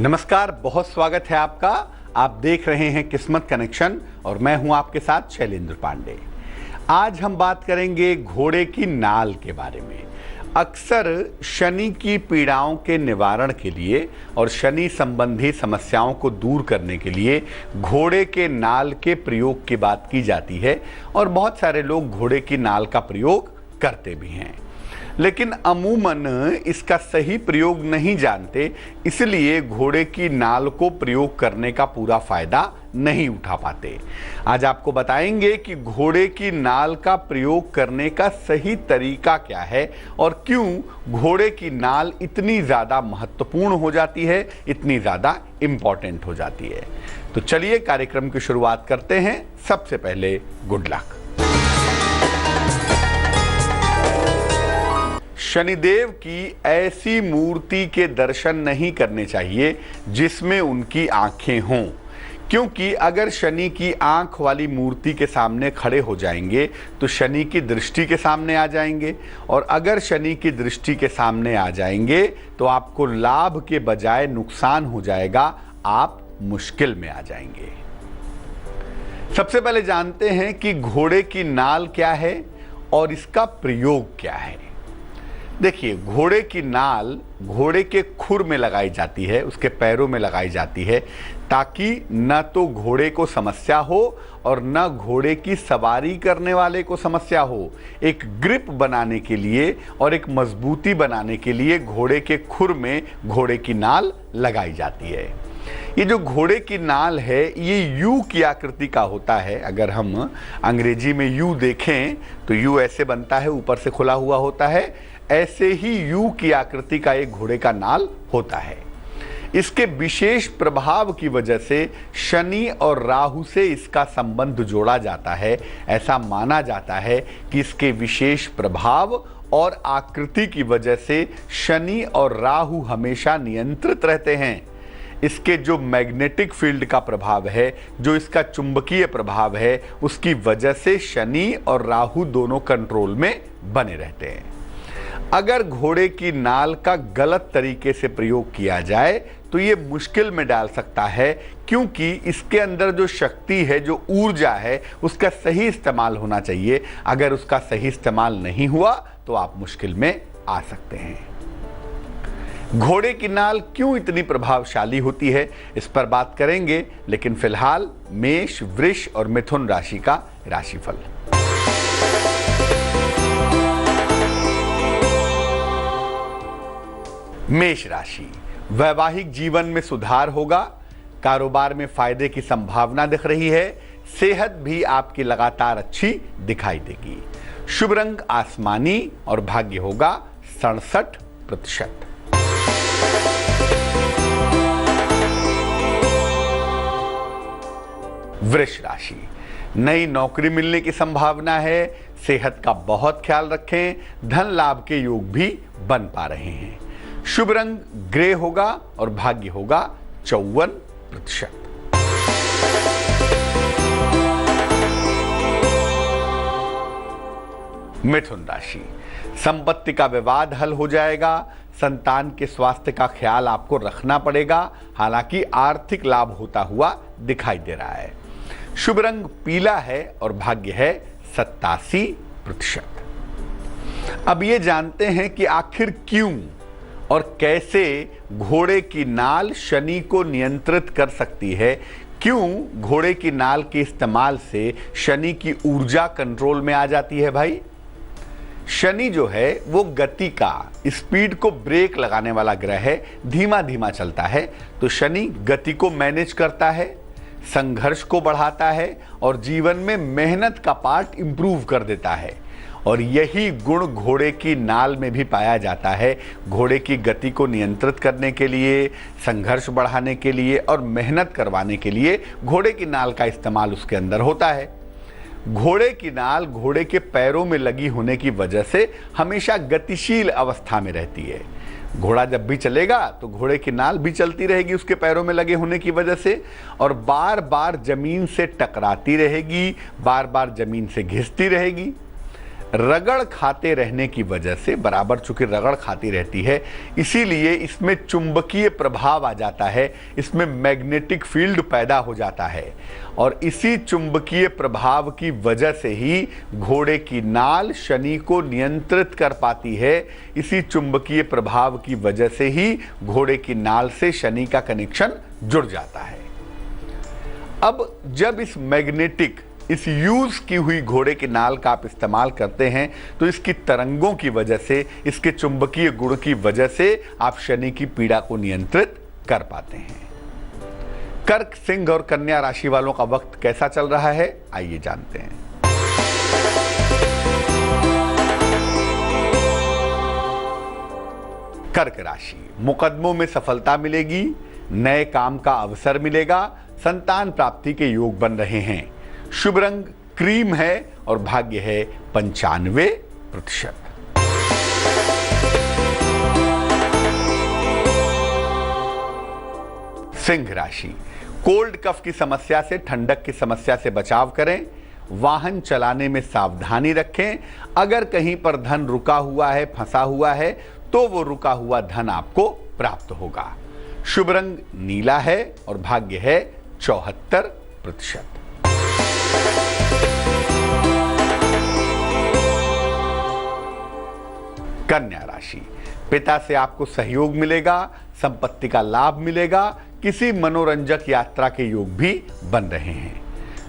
नमस्कार, बहुत स्वागत है आपका। आप देख रहे हैं किस्मत कनेक्शन और मैं हूं आपके साथ शैलेंद्र पांडे। आज हम बात करेंगे घोड़े की नाल के बारे में। अक्सर शनि की पीड़ाओं के निवारण के लिए और शनि संबंधी समस्याओं को दूर करने के लिए घोड़े के नाल के प्रयोग की बात की जाती है और बहुत सारे लोग घोड़े की नाल का प्रयोग करते भी हैं, लेकिन अमूमन इसका सही प्रयोग नहीं जानते, इसलिए घोड़े की नाल को प्रयोग करने का पूरा फायदा नहीं उठा पाते। आज आपको बताएंगे कि घोड़े की नाल का प्रयोग करने का सही तरीका क्या है और क्यों घोड़े की नाल इतनी ज़्यादा महत्वपूर्ण हो जाती है, इतनी ज़्यादा इम्पॉर्टेंट हो जाती है। तो चलिए कार्यक्रम की शुरुआत करते हैं। सबसे पहले गुड लक। शनिदेव की ऐसी मूर्ति के दर्शन नहीं करने चाहिए जिसमें उनकी आंखें हों, क्योंकि अगर शनि की आंख वाली मूर्ति के सामने खड़े हो जाएंगे तो शनि की दृष्टि के सामने आ जाएंगे, और अगर शनि की दृष्टि के सामने आ जाएंगे तो आपको लाभ के बजाय नुकसान हो जाएगा, आप मुश्किल में आ जाएंगे। सबसे पहले जानते हैं कि घोड़े की नाल क्या है और इसका प्रयोग क्या है। देखिए, घोड़े की नाल घोड़े के खुर में लगाई जाती है, उसके पैरों में लगाई जाती है, ताकि न तो घोड़े को समस्या हो और न घोड़े की सवारी करने वाले को समस्या हो। एक ग्रिप बनाने के लिए और एक मजबूती बनाने के लिए घोड़े के खुर में घोड़े की नाल लगाई जाती है। ये जो घोड़े की नाल है ये यू की आकृति का होता है। अगर हम अंग्रेजी में यू देखें तो यू ऐसे बनता है, ऊपर से खुला हुआ होता है। ऐसे ही यू की आकृति का एक घोड़े का नाल होता है। इसके विशेष प्रभाव की वजह से शनि और राहु से इसका संबंध जोड़ा जाता है। ऐसा माना जाता है कि इसके विशेष प्रभाव और आकृति की वजह से शनि और राहु हमेशा नियंत्रित रहते हैं। इसके जो मैग्नेटिक फील्ड का प्रभाव है, जो इसका चुंबकीय प्रभाव है, उसकी वजह से शनि और राहु दोनों कंट्रोल में बने रहते हैं। अगर घोड़े की नाल का गलत तरीके से प्रयोग किया जाए तो ये मुश्किल में डाल सकता है, क्योंकि इसके अंदर जो शक्ति है, जो ऊर्जा है, उसका सही इस्तेमाल होना चाहिए। अगर उसका सही इस्तेमाल नहीं हुआ तो आप मुश्किल में आ सकते हैं। घोड़े की नाल क्यों इतनी प्रभावशाली होती है, इस पर बात करेंगे, लेकिन फिलहाल मेष, वृष और मिथुन राशि का राशिफल। मेष राशि, वैवाहिक जीवन में सुधार होगा, कारोबार में फायदे की संभावना दिख रही है, सेहत भी आपकी लगातार अच्छी दिखाई देगी। शुभ रंग आसमानी और भाग्य होगा 67%। वृष राशि, नई नौकरी मिलने की संभावना है, सेहत का बहुत ख्याल रखें, धन लाभ के योग भी बन पा रहे हैं। शुभ रंग ग्रे होगा और भाग्य होगा 54%। मिथुन राशि, संपत्ति का विवाद हल हो जाएगा, संतान के स्वास्थ्य का ख्याल आपको रखना पड़ेगा, हालांकि आर्थिक लाभ होता हुआ दिखाई दे रहा है। शुभ रंग पीला है और भाग्य है 87%। अब ये जानते हैं कि आखिर क्यों और कैसे घोड़े की नाल शनि को नियंत्रित कर सकती है। क्यों घोड़े की नाल के इस्तेमाल से शनि की ऊर्जा कंट्रोल में आ जाती है। भाई, शनि जो है वो गति का, स्पीड को ब्रेक लगाने वाला ग्रह है, धीमा धीमा चलता है, तो शनि गति को मैनेज करता है, संघर्ष को बढ़ाता है और जीवन में मेहनत का पार्ट इंप्रूव कर देता है। और यही गुण घोड़े की नाल में भी पाया जाता है। घोड़े की गति को नियंत्रित करने के लिए, संघर्ष बढ़ाने के लिए और मेहनत करवाने के लिए घोड़े की नाल का इस्तेमाल उसके अंदर होता है। घोड़े की नाल घोड़े के पैरों में लगी होने की वजह से हमेशा गतिशील अवस्था में रहती है। घोड़ा जब भी चलेगा तो घोड़े की नाल भी चलती रहेगी उसके पैरों में लगे होने की वजह से, और बार बार जमीन से टकराती रहेगी, बार बार जमीन से घिसती रहेगी। रगड़ खाते रहने की वजह से, बराबर चूंकि रगड़ खाती रहती है, इसीलिए इसमें चुंबकीय प्रभाव आ जाता है, इसमें मैग्नेटिक फील्ड पैदा हो जाता है और इसी चुंबकीय प्रभाव की वजह से ही घोड़े की नाल शनि को नियंत्रित कर पाती है। इसी चुंबकीय प्रभाव की वजह से ही घोड़े की नाल से शनि का कनेक्शन जुड़ जाता है। अब जब इस यूज की हुई घोड़े की नाल का आप इस्तेमाल करते हैं तो इसकी तरंगों की वजह से, इसके चुंबकीय गुण की वजह से आप शनि की पीड़ा को नियंत्रित कर पाते हैं। कर्क, सिंह और कन्या राशि वालों का वक्त कैसा चल रहा है, आइए जानते हैं। कर्क राशि, मुकदमों में सफलता मिलेगी, नए काम का अवसर मिलेगा, संतान प्राप्ति के योग बन रहे हैं। शुभ रंग क्रीम है और भाग्य है 95%। सिंह राशि, कोल्ड कफ की समस्या से, ठंडक की समस्या से बचाव करें। वाहन चलाने में सावधानी रखें। अगर कहीं पर धन रुका हुआ है, फंसा हुआ है, तो वो रुका हुआ धन आपको प्राप्त होगा। शुभ रंग नीला है और भाग्य है 74%। कन्या राशि, पिता से आपको सहयोग मिलेगा, संपत्ति का लाभ मिलेगा, किसी मनोरंजक यात्रा के योग भी बन रहे हैं।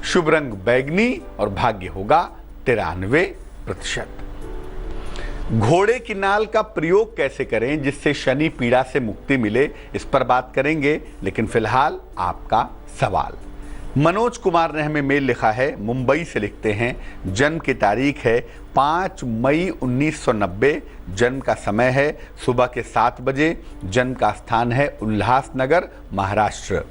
शुभ रंग बैगनी और भाग्य होगा 93%। घोड़े की नाल का प्रयोग कैसे करें जिससे शनि पीड़ा से मुक्ति मिले, इस पर बात करेंगे, लेकिन फिलहाल आपका सवाल। मनोज कुमार ने हमें मेल लिखा है, मुंबई से लिखते हैं, जन्म की तारीख है 5 मई 1990, जन्म का समय है सुबह के 7 बजे, जन्म का स्थान है उल्लासनगर, महाराष्ट्र।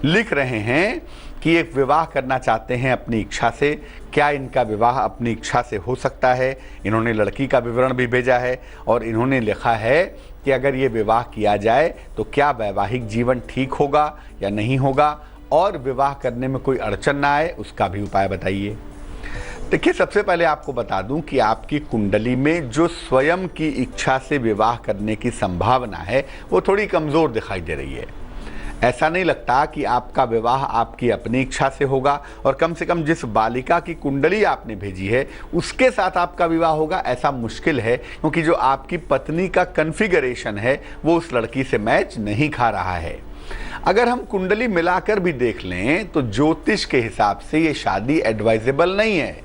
लिख रहे हैं कि एक विवाह करना चाहते हैं अपनी इच्छा से। क्या इनका विवाह अपनी इच्छा से हो सकता है? इन्होंने लड़की का विवरण भी भेजा है और इन्होंने लिखा है कि अगर ये विवाह किया जाए तो क्या वैवाहिक जीवन ठीक होगा या नहीं होगा, और विवाह करने में कोई अड़चन ना आए, उसका भी उपाय बताइए। देखिए, सबसे पहले आपको बता दूं कि आपकी कुंडली में जो स्वयं की इच्छा से विवाह करने की संभावना है वो थोड़ी कमज़ोर दिखाई दे रही है। ऐसा नहीं लगता कि आपका विवाह आपकी अपनी इच्छा से होगा, और कम से कम जिस बालिका की कुंडली आपने भेजी है उसके साथ आपका विवाह होगा, ऐसा मुश्किल है, क्योंकि जो आपकी पत्नी का कन्फिगरेशन है वो उस लड़की से मैच नहीं खा रहा है। अगर हम कुंडली मिलाकर भी देख लें तो ज्योतिष के हिसाब से ये शादी एडवाइजेबल नहीं है।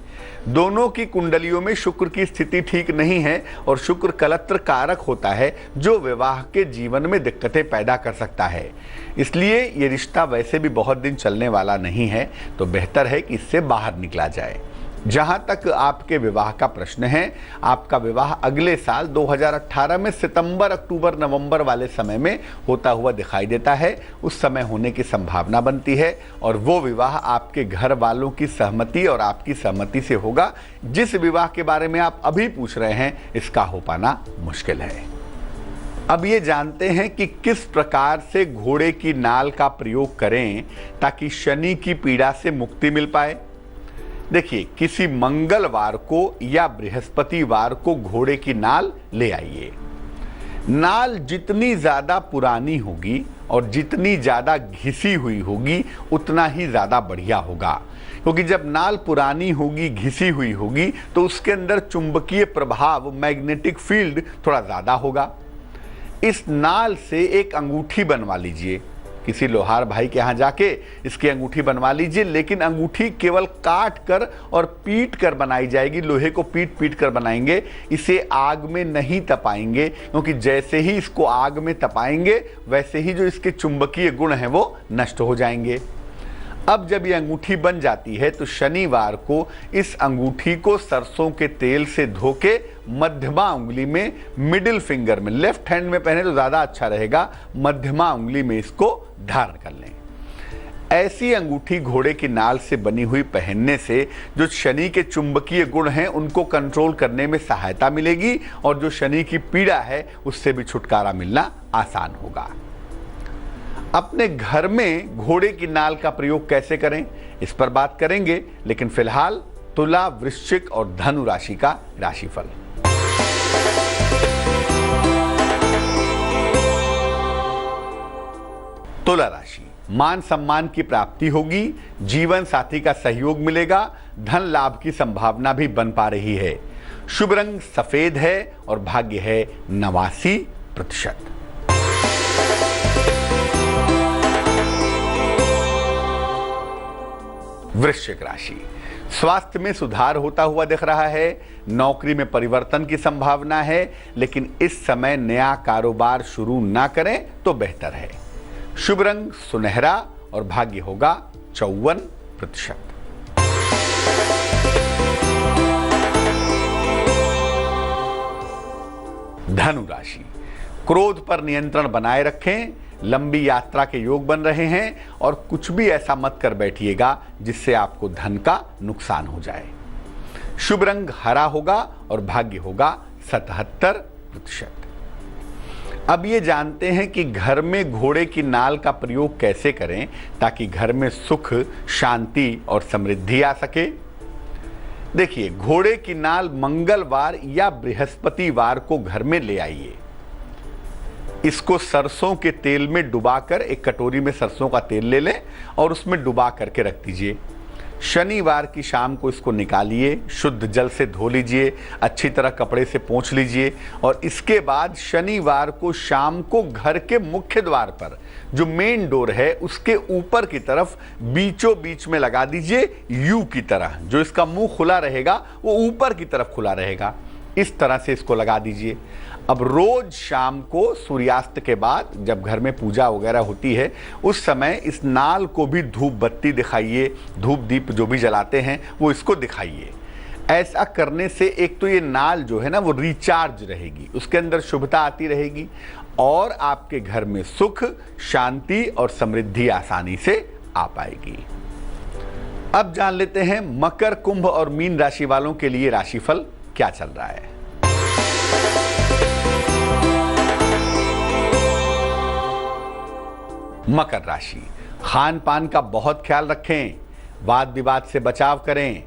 दोनों की कुंडलियों में शुक्र की स्थिति ठीक नहीं है और शुक्र कलत्र कारक होता है जो विवाह के जीवन में दिक्कतें पैदा कर सकता है। इसलिए ये रिश्ता वैसे भी बहुत दिन चलने वाला नहीं है, तो बेहतर है कि इससे बाहर निकला जाए। जहां तक आपके विवाह का प्रश्न है, आपका विवाह अगले साल 2018 में सितंबर, अक्टूबर, नवंबर वाले समय में होता हुआ दिखाई देता है। उस समय होने की संभावना बनती है और वो विवाह आपके घर वालों की सहमति और आपकी सहमति से होगा। जिस विवाह के बारे में आप अभी पूछ रहे हैं, इसका हो पाना मुश्किल है। अब ये जानते हैं कि किस प्रकार से घोड़े की नाल का प्रयोग करें ताकि शनि की पीड़ा से मुक्ति मिल पाए। देखिए, किसी मंगलवार को या बृहस्पतिवार को घोड़े की नाल ले आइए। नाल जितनी ज़्यादा पुरानी होगी और जितनी ज़्यादा घिसी हुई होगी उतना ही ज़्यादा बढ़िया होगा, क्योंकि जब नाल पुरानी होगी, घिसी हुई होगी, तो उसके अंदर चुंबकीय प्रभाव, मैग्नेटिक फील्ड थोड़ा ज़्यादा होगा। इस नाल से एक अंगूठी बनवा लीजिए, किसी लोहार भाई के यहाँ जाके इसकी अंगूठी बनवा लीजिए, लेकिन अंगूठी केवल काट कर और पीट कर बनाई जाएगी। लोहे को पीट पीट कर बनाएंगे, इसे आग में नहीं तपाएंगे, क्योंकि जैसे ही इसको आग में तपाएंगे वैसे ही जो इसके चुंबकीय गुण हैं वो नष्ट हो जाएंगे। अब जब ये अंगूठी बन जाती है तो शनिवार को इस अंगूठी को सरसों के तेल से धो के मध्यमा उंगली में, मिडिल फिंगर में, लेफ्ट हैंड में पहने तो ज़्यादा अच्छा रहेगा, मध्यमा उंगली में इसको धारण कर लें। ऐसी अंगूठी घोड़े की नाल से बनी हुई पहनने से जो शनि के चुंबकीय गुण हैं उनको कंट्रोल करने में सहायता मिलेगी और जो शनि की पीड़ा है उससे भी छुटकारा मिलना आसान होगा। अपने घर में घोड़े की नाल का प्रयोग कैसे करें, इस पर बात करेंगे, लेकिन फिलहाल तुला, वृश्चिक और धनु राशि का राशिफल। तुला राशि, मान सम्मान की प्राप्ति होगी, जीवन साथी का सहयोग मिलेगा, धन लाभ की संभावना भी बन पा रही है। शुभ रंग सफेद है और भाग्य है 89%। वृश्चिक राशि, स्वास्थ्य में सुधार होता हुआ दिख रहा है, नौकरी में परिवर्तन की संभावना है, लेकिन इस समय नया कारोबार शुरू ना करें तो बेहतर है। शुभ रंग सुनहरा और भाग्य होगा 54%। धनु राशि, क्रोध पर नियंत्रण बनाए रखें, लंबी यात्रा के योग बन रहे हैं और कुछ भी ऐसा मत कर बैठिएगा जिससे आपको धन का नुकसान हो जाए। शुभ रंग हरा होगा और भाग्य होगा 77%। अब ये जानते हैं कि घर में घोड़े की नाल का प्रयोग कैसे करें ताकि घर में सुख, शांति और समृद्धि आ सके। देखिए, घोड़े की नाल मंगलवार या बृहस्पतिवार को घर में ले आइए। इसको सरसों के तेल में डुबाकर, एक कटोरी में सरसों का तेल ले लें और उसमें डुबा करके रख दीजिए। शनिवार की शाम को इसको निकालिए, शुद्ध जल से धो लीजिए, अच्छी तरह कपड़े से पोंछ लीजिए और इसके बाद शनिवार को शाम को घर के मुख्य द्वार पर, जो मेन डोर है, उसके ऊपर की तरफ बीचों बीच में लगा दीजिए, यू की तरह। जो इसका मुंह खुला रहेगा वो ऊपर की तरफ खुला रहेगा, इस तरह से इसको लगा दीजिए। अब रोज शाम को सूर्यास्त के बाद जब घर में पूजा वगैरह होती है उस समय इस नाल को भी धूप बत्ती दिखाइए, धूप दीप जो भी जलाते हैं वो इसको दिखाइए। ऐसा करने से एक तो ये नाल जो है ना वो रिचार्ज रहेगी, उसके अंदर शुभता आती रहेगी और आपके घर में सुख, शांति और समृद्धि आसानी से आ पाएगी। अब जान लेते हैं मकर, कुंभ और मीन राशि वालों के लिए राशिफल क्या चल रहा है। मकर राशि, खान पान का बहुत ख्याल रखें, वाद विवाद से बचाव करें,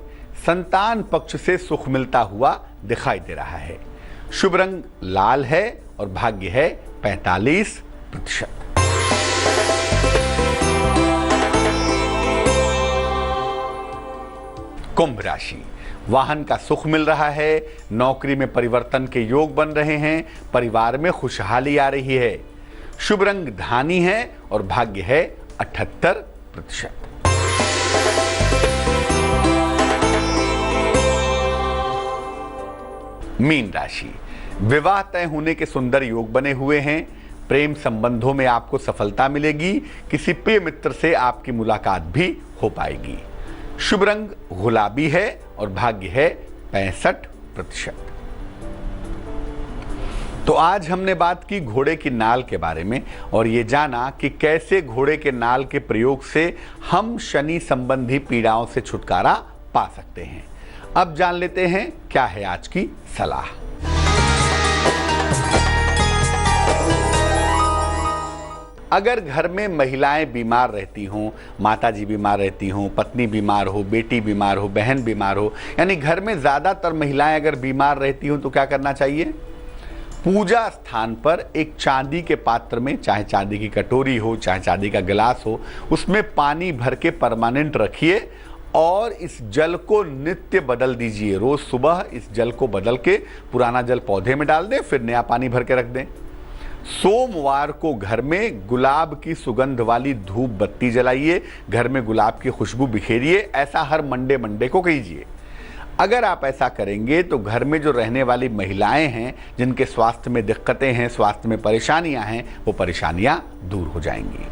संतान पक्ष से सुख मिलता हुआ दिखाई दे रहा है। शुभ रंग लाल है और भाग्य है 45%। कुंभ राशि, वाहन का सुख मिल रहा है, नौकरी में परिवर्तन के योग बन रहे हैं, परिवार में खुशहाली आ रही है। शुभ रंग धानी है और भाग्य है 78%। मीन राशि, विवाह तय होने के सुंदर योग बने हुए हैं, प्रेम संबंधों में आपको सफलता मिलेगी, किसी प्रिय मित्र से आपकी मुलाकात भी हो पाएगी। शुभ रंग गुलाबी है और भाग्य है 65%। तो आज हमने बात की घोड़े की नाल के बारे में और ये जाना कि कैसे घोड़े के नाल के प्रयोग से हम शनि संबंधी पीड़ाओं से छुटकारा पा सकते हैं। अब जान लेते हैं क्या है आज की सलाह। अगर घर में महिलाएं बीमार रहती हों, माता जी बीमार रहती हों, पत्नी बीमार हो, बेटी बीमार हो, बहन बीमार हो, यानी घर में ज़्यादातर महिलाएं अगर बीमार रहती हों तो क्या करना चाहिए? पूजा स्थान पर एक चांदी के पात्र में, चाहे चांदी की कटोरी हो, चाहे चांदी का गिलास हो, उसमें पानी भर के परमानेंट रखिए और इस जल को नित्य बदल दीजिए। रोज़ सुबह इस जल को बदल के पुराना जल पौधे में डाल दें, फिर नया पानी भर के रख दें। सोमवार को घर में गुलाब की सुगंध वाली धूप बत्ती जलाइए, घर में गुलाब की खुशबू बिखेरिए। ऐसा हर मंडे को कीजिए। अगर आप ऐसा करेंगे तो घर में जो रहने वाली महिलाएं हैं, जिनके स्वास्थ्य में दिक्कतें हैं, स्वास्थ्य में परेशानियां हैं, वो परेशानियां दूर हो जाएंगी।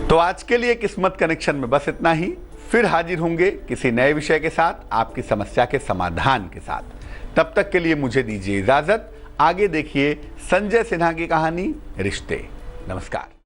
तो आज के लिए किस्मत कनेक्शन में बस इतना ही। फिर हाजिर होंगे किसी नए विषय के साथ, आपकी समस्या के समाधान के साथ। तब तक के लिए मुझे दीजिए इजाजत। आगे देखिए संजय सिन्हा की कहानी रिश्ते। नमस्कार।